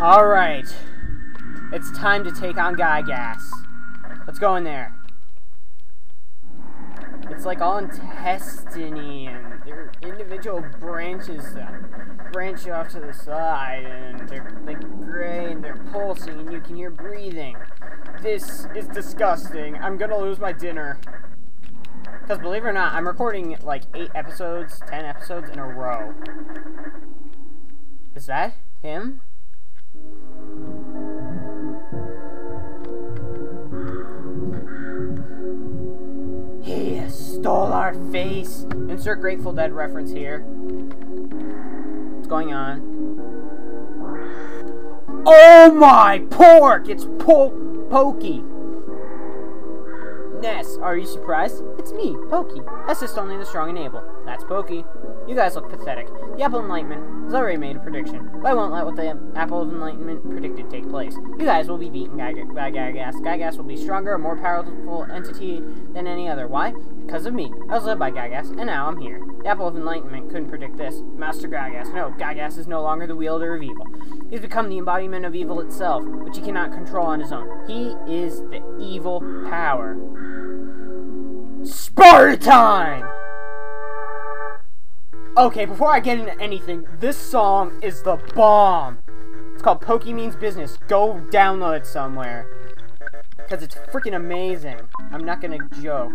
Alright. It's time to take on Giygas. Let's go in there. It's like all intestine and there are individual branches that branch off to the side and they're like gray and they're pulsing and you can hear breathing. This is disgusting. I'm gonna lose my dinner. Because believe it or not, I'm recording like 10 episodes in a row. Is that him? He stole our face. Insert Grateful Dead reference here. What's going on? Oh my pork! It's Pokey. Ness, are you surprised? It's me, Pokey. Assist only the strong and able. That's Pokey. You guys look pathetic. The Apple of Enlightenment has already made a prediction, but I won't let what the Apple of Enlightenment predicted take place. You guys will be beaten by Giygas. Giygas will be stronger, a more powerful entity than any other. Why? Because of me. I was led by Giygas, and now I'm here. The Apple of Enlightenment couldn't predict this. Master Giygas. No, Giygas is no longer the wielder of evil. He's become the embodiment of evil itself, which he cannot control on his own. He is the evil power. Sparta time! Okay, before I get into anything, this song is the bomb. It's called Pokey Means Business. Go download it somewhere. Because it's freaking amazing. I'm not gonna joke.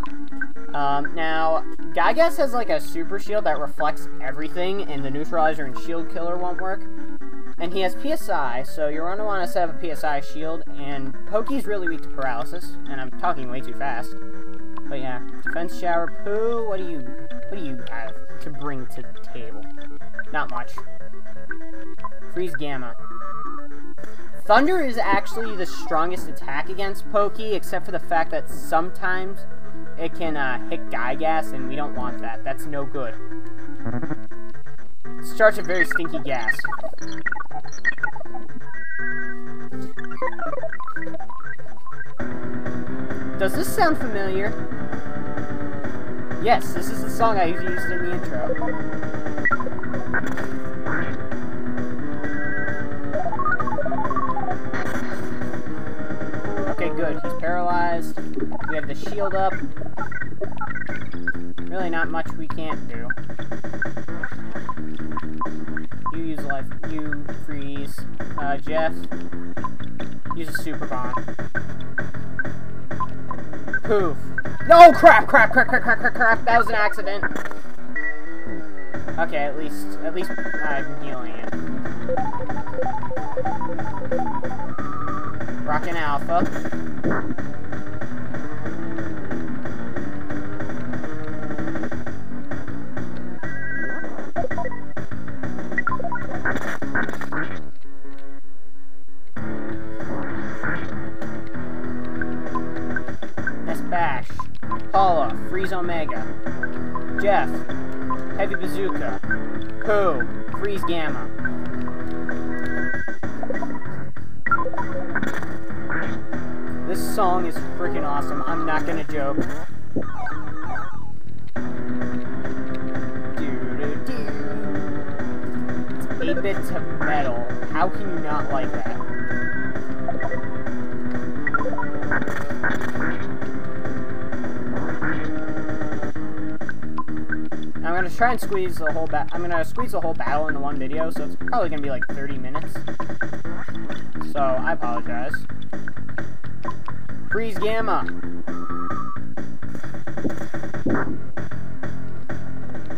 Now, Giygas has like a super shield that reflects everything, and the neutralizer and shield killer won't work. And he has PSI, so you're gonna want to set up a PSI shield, and Pokey's really weak to paralysis, and I'm talking way too fast. But yeah, defense shower, poo, what do you have to bring to the table? Not much. Freeze Gamma. Thunder is actually the strongest attack against Pokey, except for the fact that sometimes it can hit Giygas, and we don't want that. That's no good. It starts with very stinky gas. Does this sound familiar? Yes, this is the song I used in the intro. Okay, good. He's paralyzed. We have the shield up. Really not much we can't do. You use life. You freeze. Jeff. Use a super bomb. Poof. No! Crap! That was an accident. Okay, at least I'm healing it. Rockin' Alpha. Bash. Paula, Freeze Omega. Jeff, Heavy Bazooka. Pooh, Freeze Gamma. This song is freaking awesome. I'm not gonna joke. It's 8-bit to metal. How can you not like that? I'm gonna try and squeeze the whole battle into one video, so it's probably gonna be like 30 minutes. So I apologize. Freeze Gamma.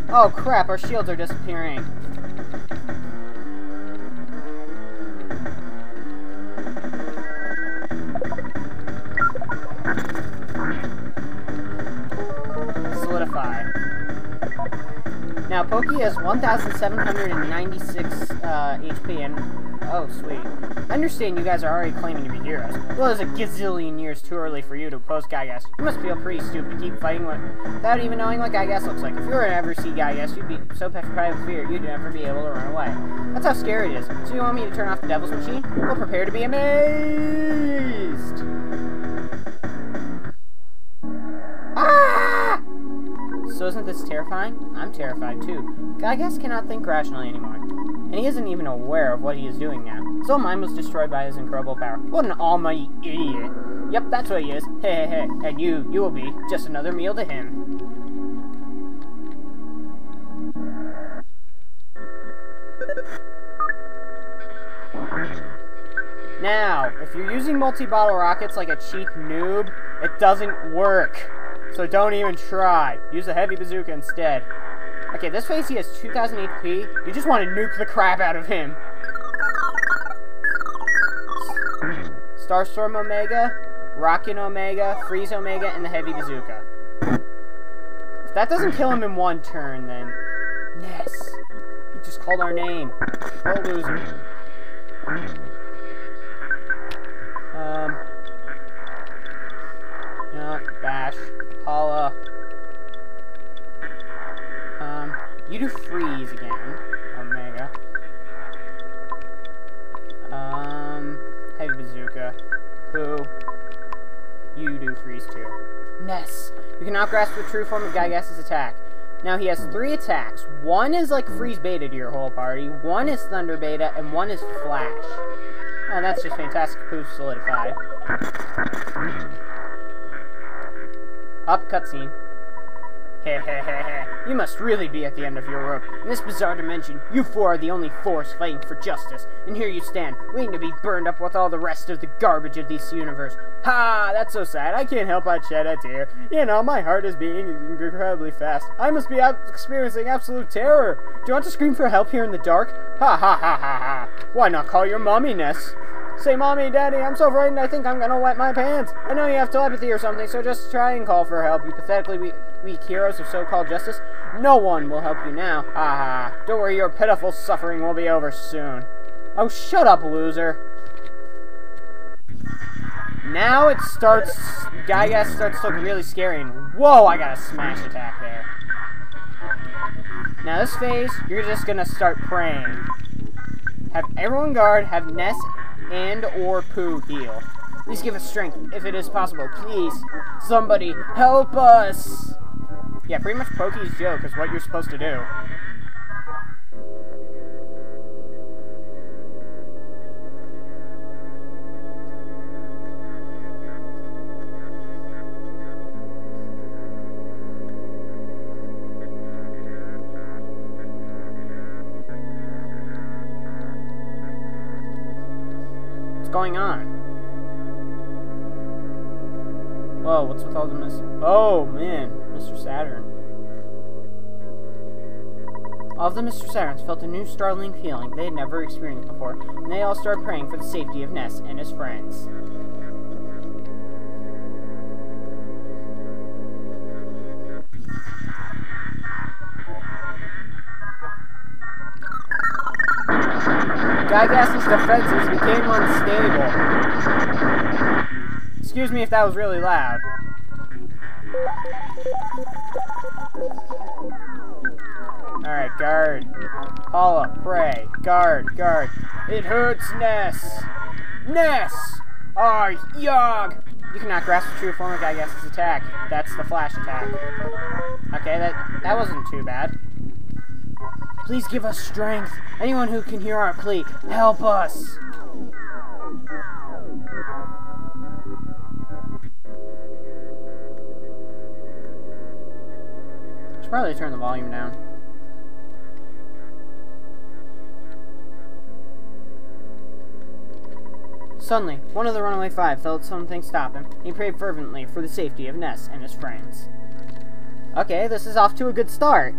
Oh crap, our shields are disappearing. Solidify. Now, Pokey has 1,796 HP, and oh, sweet. I understand you guys are already claiming to be heroes. Well, it's a gazillion years too early for you to oppose Giygas. You must feel pretty stupid to keep fighting without even knowing what Giygas looks like. If you were to ever see Giygas, you'd be so petrified with fear, you'd never be able to run away. That's how scary it is. So you want me to turn off the Devil's Machine? Well, prepare to be amazed! Ah! So isn't this terrifying? I'm terrified too. Giygas cannot think rationally anymore, and he isn't even aware of what he is doing now. Soul Mine was destroyed by his incredible power. What an almighty idiot. Yep, that's what he is. Hey, hey, hey. And you will be just another meal to him. Now, if you're using multi-bottle rockets like a cheap noob, it doesn't work. So don't even try. Use a heavy bazooka instead. Okay, this phase he has 2000 HP. You just want to nuke the crap out of him. Starstorm Omega, Rockin' Omega, Freeze Omega, and the heavy bazooka. If that doesn't kill him in one turn, then... Ness. He just called our name. Poor loser. Bash. Holla. You do freeze again. Omega. Heavy bazooka. Who? You do freeze too. Ness. You cannot grasp the true form of Giygas' attack. Now he has 3 attacks. One is like freeze beta to your whole party, one is thunder beta, and one is flash. Oh, that's just fantastic. Who's solidified? Up, cutscene. Hehehehe. You must really be at the end of your rope. In this bizarre dimension, you 4 are the only force fighting for justice. And here you stand, waiting to be burned up with all the rest of the garbage of this universe. Ha! That's so sad. I can't help but shed a tear. You know, my heart is beating incredibly fast. I must be experiencing absolute terror. Do you want to scream for help here in the dark? Ha ha ha ha ha. Why not call your mommy, Ness? Say, Mommy, Daddy, I'm so frightened I think I'm gonna wet my pants. I know you have telepathy or something, so just try and call for help, you pathetically weak heroes of so-called justice. No one will help you now. Ha ha. Don't worry, your pitiful suffering will be over soon. Oh, shut up, loser. Now it starts... Giygas starts to look really scary, and whoa, I got a smash attack there. Now this phase, you're just gonna start praying. Have everyone guard, have Ness and or Pooh heal. Please give us strength, if it is possible. Please, somebody, help us! Yeah, pretty much Pokey's joke is what you're supposed to do. What's going on? Whoa, what's with all the Oh, man, Mr. Saturn. All of the Mr. Saturns felt a new startling feeling they had never experienced before, and they all started praying for the safety of Ness and his friends. Giygas' defenses became unstable. Excuse me if that was really loud. Alright, guard. Holla, pray. Guard, guard. It hurts, Ness! Ness! Oh, yog! You cannot grasp the true form of Giygas' attack. That's the flash attack. Okay, that wasn't too bad. Please give us strength. Anyone who can hear our plea, help us. Should probably turn the volume down. Suddenly, one of the Runaway Five felt something stop him. He prayed fervently for the safety of Ness and his friends. Okay, this is off to a good start.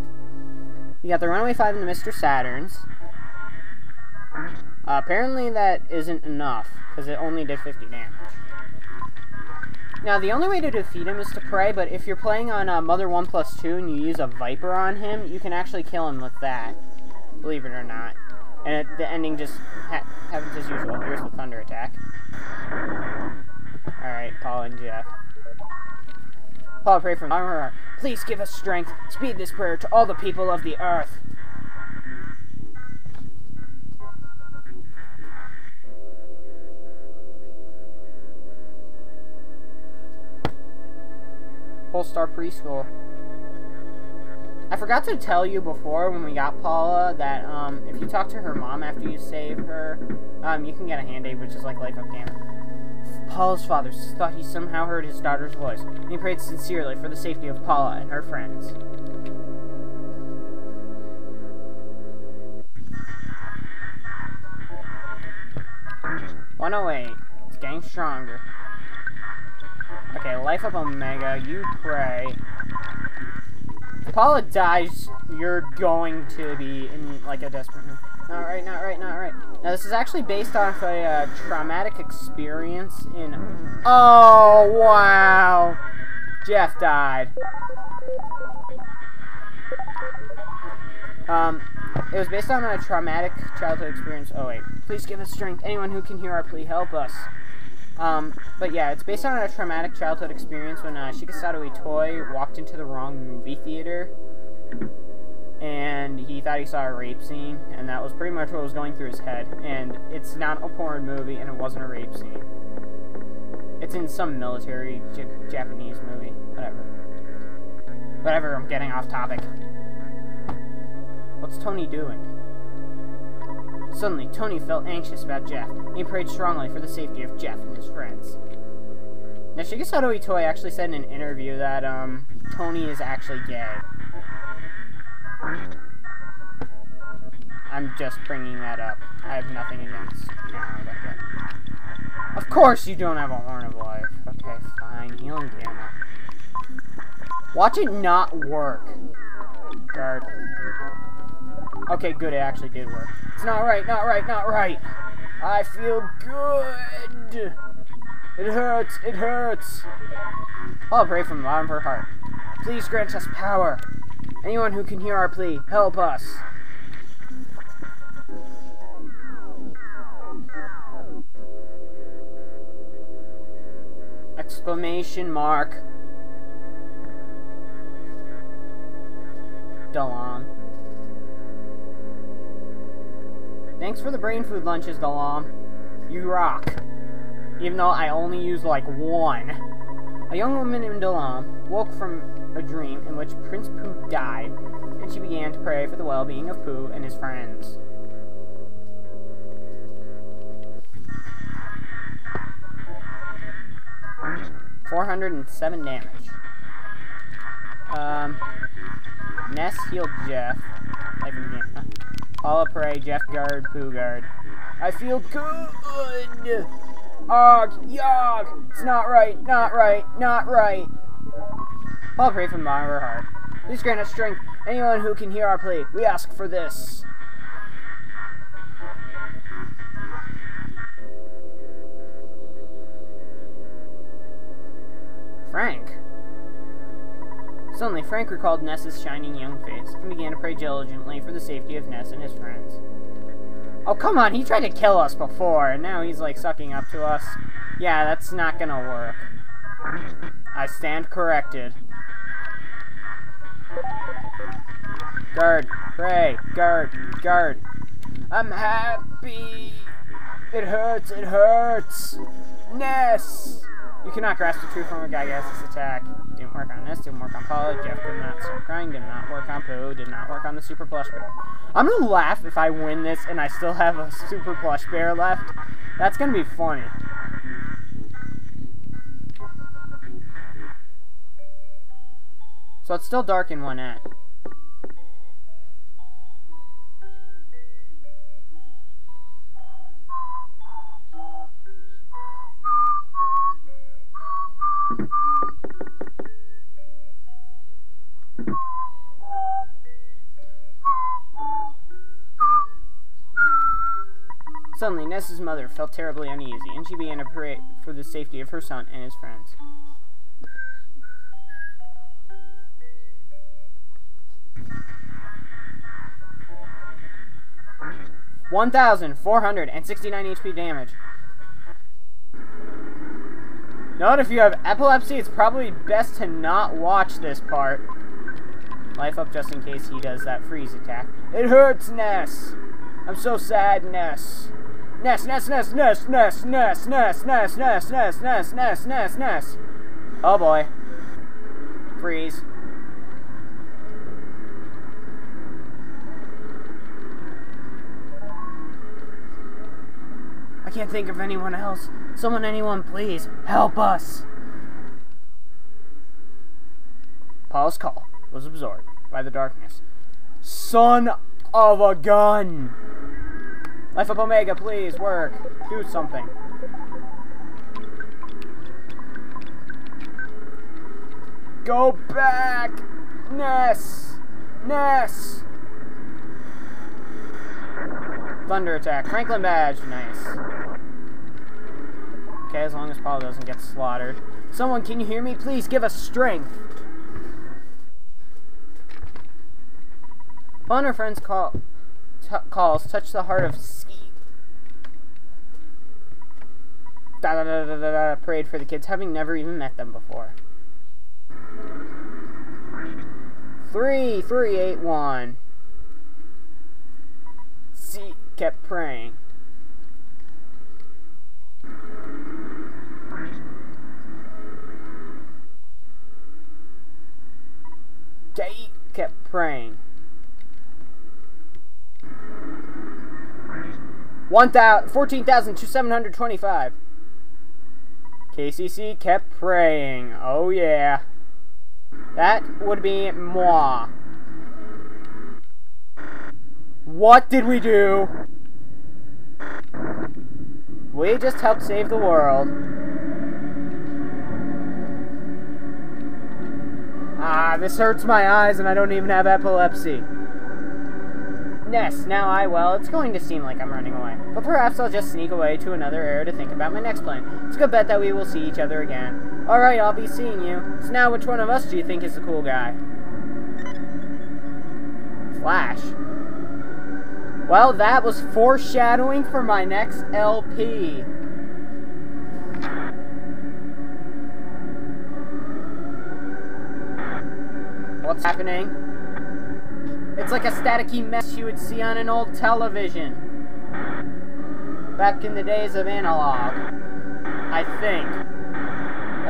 You got the Runaway Five and the Mr. Saturns. Apparently that isn't enough, because it only did 50 damage. Now, the only way to defeat him is to pray, but if you're playing on Mother 1+2 and you use a Viper on him, you can actually kill him with that. Believe it or not. And the ending just happens as usual. Here's the thunder attack. Alright, Paul and Jeff. Paul, pray from armor. Please give us strength. Speed this prayer to all the people of the earth. Polestar Preschool. I forgot to tell you before when we got Paula that if you talk to her mom after you save her, you can get a hand-aid, which is like life up damage. Paula's father thought he somehow heard his daughter's voice, and he prayed sincerely for the safety of Paula and her friends. "108. It's getting stronger." Okay, life up Omega. You pray. If Paula dies, you're going to be in like a desperate mood. Not right, not right, not right. Now this is actually based off a traumatic experience in... Oh, wow! Jeff died. It was based on a traumatic childhood experience. Oh wait, please give us strength. Anyone who can hear our plea, help us. But yeah, it's based on a traumatic childhood experience when Shigesato Itoi walked into the wrong movie theater. And he thought he saw a rape scene, and that was pretty much what was going through his head. And it's not a porn movie, and it wasn't a rape scene. It's in some military Japanese movie. Whatever. Whatever, I'm getting off topic. What's Tony doing? Suddenly, Tony felt anxious about Jeff, and he prayed strongly for the safety of Jeff and his friends. Now, Shigesato Itoi actually said in an interview that, Tony is actually gay. I'm just bringing that up. I have nothing against that. Of course you don't have a Horn of Life. Okay, fine. Healing Gamma. Watch it not work. Guard. Okay, good. It actually did work. It's not right, not right, not right. I feel good. It hurts. It hurts. I'll pray from the bottom of her heart. Please grant us power. Anyone who can hear our plea, help us. Exclamation mark. Dalam. Thanks for the brain food lunches, Dalam. You rock. Even though I only used like one. A young woman named Dalam woke from a dream in which Prince Pooh died, and she began to pray for the well-being of Pooh and his friends. $407 damage. Ness healed Jeff. Life in Gamma. Paula pray, Jeff guard, Pooh guard. I feel good! Og, yog! It's not right, not right, not right. Paula pray from the bottom of her heart. Please grant us strength. Anyone who can hear our plea, we ask for this. Frank. Suddenly, Frank recalled Ness's shining young face and began to pray diligently for the safety of Ness and his friends. Oh, come on, he tried to kill us before, and now he's, like, sucking up to us. Yeah, that's not gonna work. I stand corrected. Guard, pray, guard, guard. I'm happy. It hurts, it hurts. Ness! You cannot grasp the truth from a Giygas' attack. Didn't work on Ness, didn't work on Paula. Jeff could not stop crying, did not work on Pooh, did not work on the Super Plush Bear. I'm gonna laugh if I win this and I still have a Super Plush Bear left. That's gonna be funny. So it's still dark in 1 act. Suddenly, Ness's mother felt terribly uneasy, and she began to pray for the safety of her son and his friends. $1,469 HP damage. Note if you have epilepsy, it's probably best to not watch this part. Life up just in case he does that freeze attack. It hurts, Ness! I'm so sad, Ness. Ness, Ness, Ness, Ness, Ness, Ness, Ness, Ness, Ness, Ness, Ness, Ness, Ness, Ness. Oh boy. Freeze. I can't think of anyone else. Anyone, please, help us. Paul's call was absorbed by the darkness. Son of a gun! Life Up Omega, please, work. Do something. Go back! Ness! Ness! Thunder attack. Franklin badge. Nice. Okay, as long as Paul doesn't get slaughtered. Someone, can you hear me? Please give us strength. Upon her friend's calls touch the heart of Ski. Prayed for the kids, having never even met them before. 3-3-8-1. C kept praying. K kept praying. 14,725. KCC kept praying. Oh yeah. That would be moi. What did we do? We just helped save the world. Ah, this hurts my eyes and I don't even have epilepsy. Ness, well, it's going to seem like I'm running away. But perhaps I'll just sneak away to another era to think about my next plan. It's a good bet that we will see each other again. Alright, I'll be seeing you. So now, which one of us do you think is the cool guy? Flash. Well, that was foreshadowing for my next LP. What's happening? It's like a staticky mess you would see on an old television. Back in the days of analog. I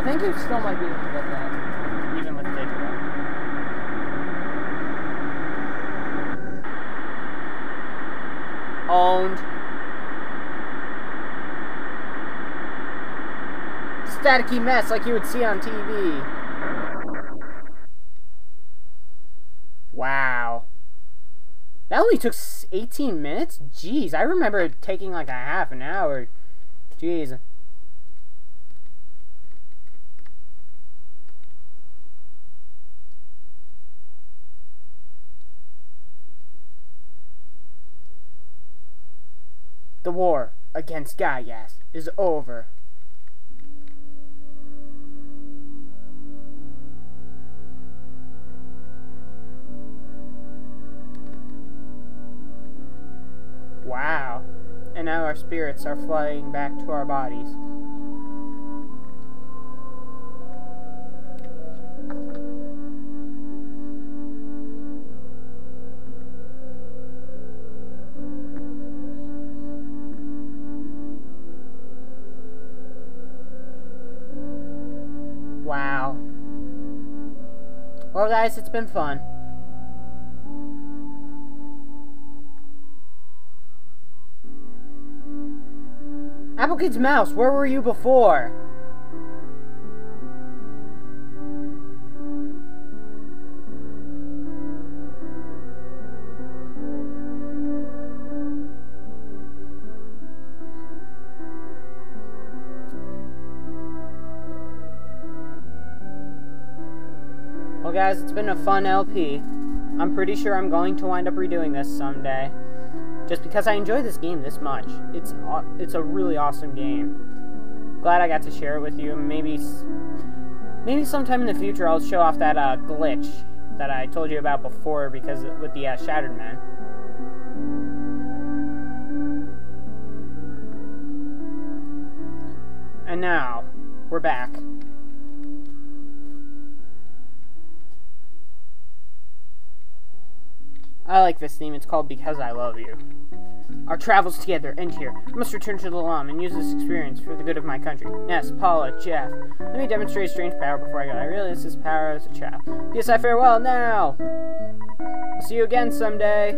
think you still might be able to get that, even with digital. Owned. Staticky mess like you would see on TV. Wow. That only took 18 minutes? Jeez, I remember it taking like a half an hour. Jeez. The war against Giygas is over. Wow. And now our spirits are flying back to our bodies. Wow. Well, guys, it's been fun. Applekids Mouse, where were you before? Well, guys, it's been a fun LP. I'm pretty sure I'm going to wind up redoing this someday. Just because I enjoy this game this much. It's a really awesome game. Glad I got to share it with you. Maybe sometime in the future I'll show off that glitch that I told you about before because with the Shattered Man. And now, we're back. I like this theme. It's called Because I Love You. Our travels together end here. I must return to the Lam and use this experience for the good of my country. Ness, Paula, Jeff. Let me demonstrate a strange power before I go. I realized this power as a child. Yes, I farewell now. I'll see you again someday.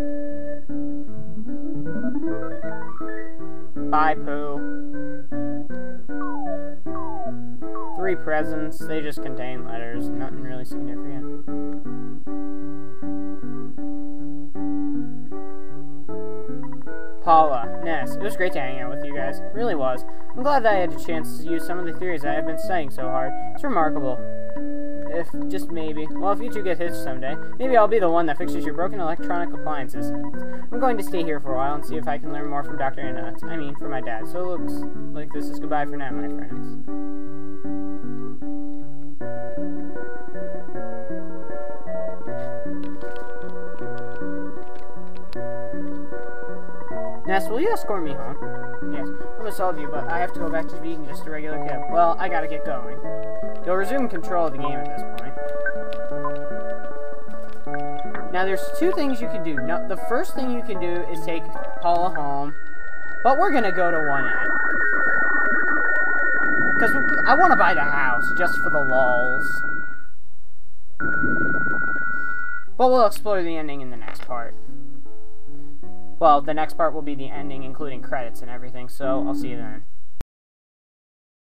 Bye, Pooh. 3 presents. They just contain letters. Nothing really significant. Paula, Ness, it was great to hang out with you guys. It really was. I'm glad that I had a chance to use some of the theories that I've been studying so hard. It's remarkable. If, just maybe, well, if you two get hitched someday, maybe I'll be the one that fixes your broken electronic appliances. I'm going to stay here for a while and see if I can learn more from Dr. Anna. I mean, from my dad. So it looks like this is goodbye for now, my friends. Ness, will you escort me home? Yes, I miss all of you, but I have to go back to being just a regular kid. Well, I gotta get going. You'll resume control of the game at this point. Now, there's 2 things you can do. No, the first thing you can do is take Paula home, but we're gonna go to 1A. Because I want to buy the house, just for the lulz. But we'll explore the ending in the next part. Well, the next part will be the ending, including credits and everything, so I'll see you then.